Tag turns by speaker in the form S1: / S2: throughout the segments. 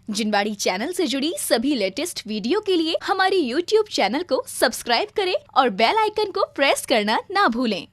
S1: जिनवाड़ी channel से जुड़ी सभी लेटेस्ट वीडियो के लिए हमारे YouTube चैनल को सब्सक्राइब करें और बेल आइकन को प्रेस करना ना भूलें।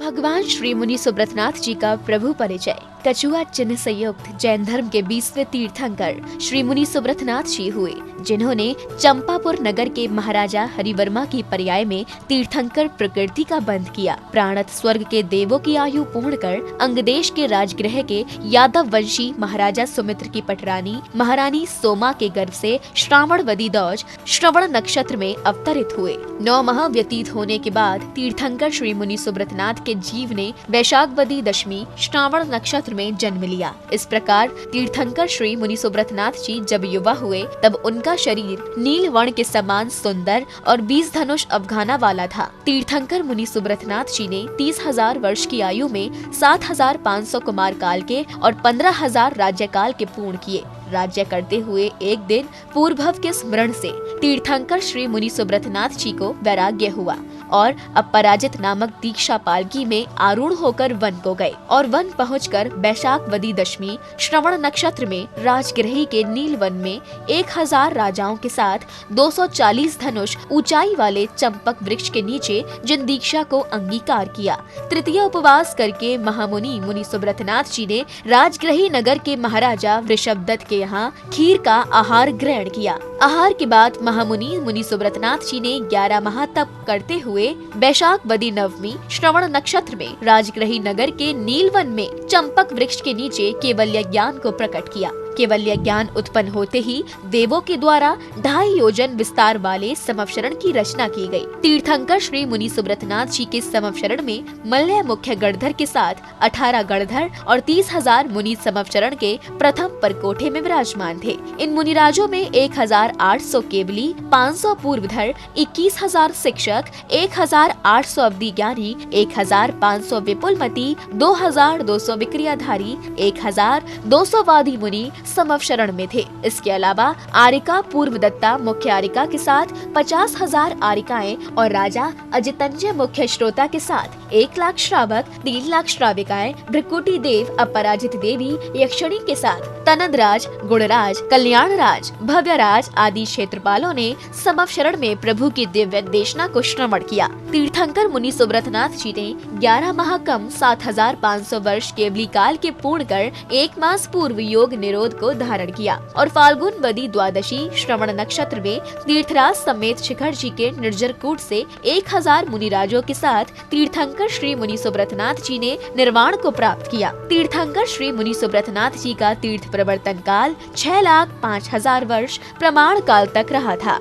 S1: भगवान श्री मुनि सुब्रतनाथ जी का प्रभु परिचय। कछुआ चिन्ह से युक्त जैन धर्म के 20वें तीर्थंकर श्री मुनि सुब्रतनाथ जी हुए, जिन्होंने चंपापुर नगर के महाराजा हरिवर्मा की पर्याय में तीर्थंकर प्रकृति का बंध किया। प्राणत स्वर्ग के देवों की आयु पूर्ण कर अंगदेश के राजगृह के यादव वंशी महाराजा सुमित्र की पटरानी महारानी सोमा के गर्भ से श्रावणवदी दौज श्रवण नक्षत्र में अवतरित हुए। 9 माह व्यतीत होने के बाद तीर्थंकर श्री मुनि सुब्रतनाथ के जीव ने वैशाखवदी दशमी श्रावण नक्षत्र में जन्म लिया। इस प्रकार तीर्थंकर श्री मुनि सुब्रतनाथ जी जब युवा हुए तब उनका शरीर नील वर्ण के समान सुंदर और 20 धनुष अवघाना वाला था। तीर्थंकर मुनि सुब्रतनाथ जी ने 30,000 वर्ष की आयु में 7,500 कुमार काल के और 15,000 राज्यकाल के पूर्ण किए। राज्य करते हुए एक दिन पूर्वभव के स्मरण से तीर्थंकर श्री मुनि सुब्रतनाथ जी को वैराग्य हुआ और अपराजित नामक दीक्षा पालकी में आरूढ़ होकर वन को गए और वन पहुंचकर वैशाखवदी दशमी श्रवण नक्षत्र में राजगृही के नील वन में 1000 राजाओं के साथ 240 धनुष ऊंचाई वाले चंपक वृक्ष के नीचे जिन दीक्षा को अंगीकार किया। तृतीय उपवास करके महामुनि मुनि सुब्रतनाथ जी ने राजगृही नगर के महाराजा वृषभदत्त के यहाँ खीर का आहार ग्रहण किया। आहार के बाद महामुनि मुनि सुब्रतनाथ जी ने 11 माह तप करते हुए वैशाखवदी नवमी श्रवण नक्षत्र में राजगृही नगर के नीलवन में चंपक वृक्ष के नीचे केवल्य ज्ञान को प्रकट किया। केवल्य ज्ञान उत्पन्न होते ही देवों के द्वारा 2.5 योजन विस्तार वाले समवशरण की रचना की गई। तीर्थंकर श्री मुनि सुब्रतनाथ जी के समवशरण में मल्य मुख्य गणधर के साथ 18 गणधर और 30,000 मुनि समवशरण के प्रथम परकोठे में विराजमान थे। इन मुनिराजों में 1,800 केवली, 500 पूर्वधर, 21,000 शिक्षक, 1,800 अवधि ज्ञानी, 1,500 विपुलमती, 2,200 विक्रियाधारी, 1,200 वादी मुनि समवशरण में थे। इसके अलावा आरिका पूर्वदत्ता मुख्य आरिका के साथ 50,000 आरिकाएं और राजा अजितंजय मुख्य श्रोता के साथ 1 लाख श्रावक, 3 लाख श्राविकाएं, भृकुटी देव, अपराजित देवी, यक्षिणी के साथ तनदराज, गुणराज, कल्याणराज, भव्यराज आदि क्षेत्रपालों ने समवशरण में प्रभु की दिव्य देशना को श्रवण किया। तीर्थंकर मुनि सुब्रतनाथ जी ने 11 माह कम 7,500 वर्ष केवली काल के पूर्ण कर 1 मास पूर्व योग निरोध को धारण किया और फाल्गुन वदी द्वादशी श्रवण नक्षत्र में तीर्थराज समेत शिखर जी के निर्जर कूट से 1,000 मुनिराजों के साथ तीर्थंकर श्री मुनि सुब्रतनाथ जी ने निर्वाण को प्राप्त किया। तीर्थंकर श्री मुनि सुब्रतनाथ जी का तीर्थ प्रवर्तन काल 6,05,000 वर्ष प्रमाण काल तक रहा था।